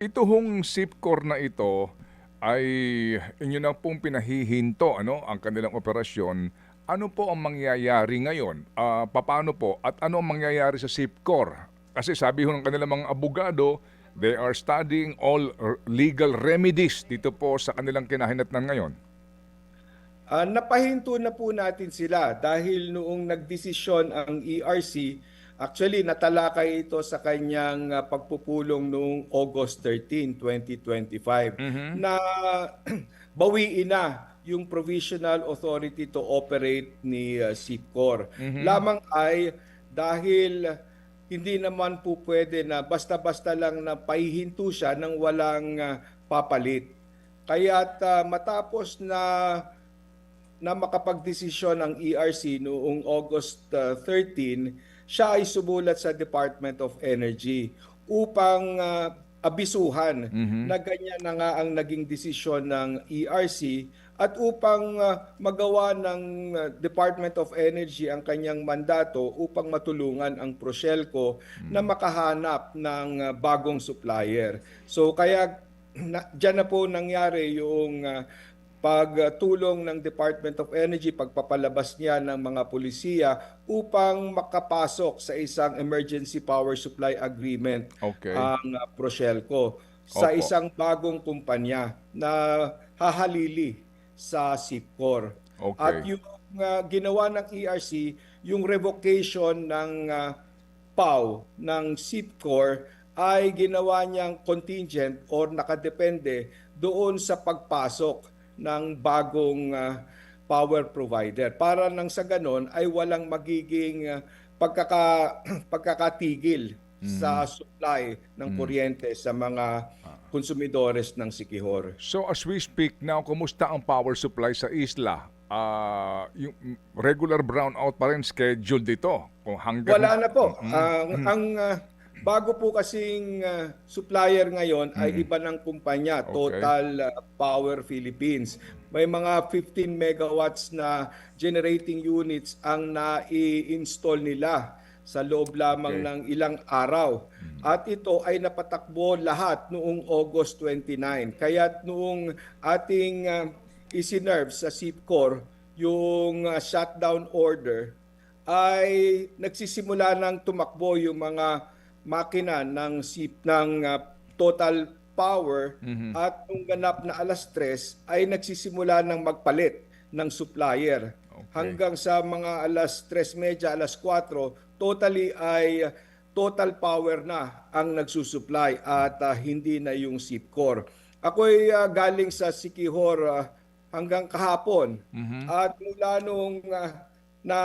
Ito hong SIPCOR na ito ay inyo na pong pinahihinto ano, ang kanilang operasyon. Ano po ang mangyayari ngayon? Papaano po at ano ang mangyayari sa SIPCOR? Kasi sabi ho ng kanilang mga abogado, they are studying all legal remedies dito po sa kanilang kinahinatnan ngayon. Napahinto na po natin sila dahil noong nagdesisyon ang ERC, actually natalakay ito sa kanyang pagpupulong noong August 13, 2025 Mhm. na bawiin na yung provisional authority to operate ni SIPCOR. Mhm. Lamang ay dahil hindi naman po pwede na basta-basta lang na pahihinto siya nang walang papalit. Kaya't matapos na makapagdesisyon ang ERC noong August 13, siya ay sumulat sa Department of Energy upang abisuhan Mhm. na ganyan na nga ang naging desisyon ng ERC at upang magawa ng Department of Energy ang kanyang mandato upang matulungan ang Proselco na makahanap ng bagong supplier. So kaya dyan na po nangyari yung pagtulong ng Department of Energy, pagpapalabas niya ng mga pulisya upang makapasok sa isang emergency power supply agreement Okay. ang Proselco sa Opo. isang bagong kumpanya na hahalili sa SIPCOR. At Okay. yung ginawa ng ERC, yung revocation ng PAW ng SIPCOR ay ginawa niyang contingent or nakadepende doon sa pagpasok ng bagong power provider. Para nang sa ganon ay walang magiging pagkakatigil sa Mhm. supply ng Mhm. kuryente sa mga konsumidores ng Siquijor. So as we speak now, kumusta ang power supply sa isla? Yung regular brownout pa rin scheduled dito kung hanggang Wala na po. mm. Bago po kasing supplier ngayon ay Mm. iba ng kumpanya, Okay. Total Power Philippines. May mga 15 megawatts na generating units ang nai-install nila sa loob lamang Okay. ng ilang araw. Mm. At ito ay napatakbo lahat noong August 29. Kaya't noong ating isinerve sa SIPCOR yung shutdown order, ay nagsisimula ng tumakbo yung mga makina ng Total Power Mhm. at nung ganap na alas 3 ay nagsisimula ng magpalit ng supplier. Okay. Hanggang sa mga alas 3:30, alas 4, totally ay Total Power na ang nagsusupply at hindi na yung SIPCOR. Ako'y galing sa Siquijor hanggang kahapon Mhm. at mula nung na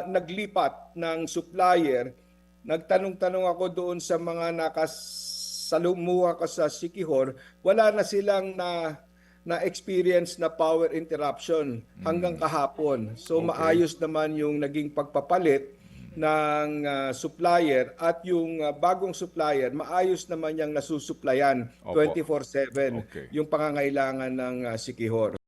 naglipat ng supplier, nagtanong-tanong ako doon sa mga nakasalumuha ko sa Siquijor, wala na silang na-experience na power interruption hanggang Mm. kahapon. So Okay. maayos naman yung naging pagpapalit ng supplier at yung bagong supplier, maayos naman yung nasusuplayan Opo. 24/7 Okay. yung pangangailangan ng Siquijor.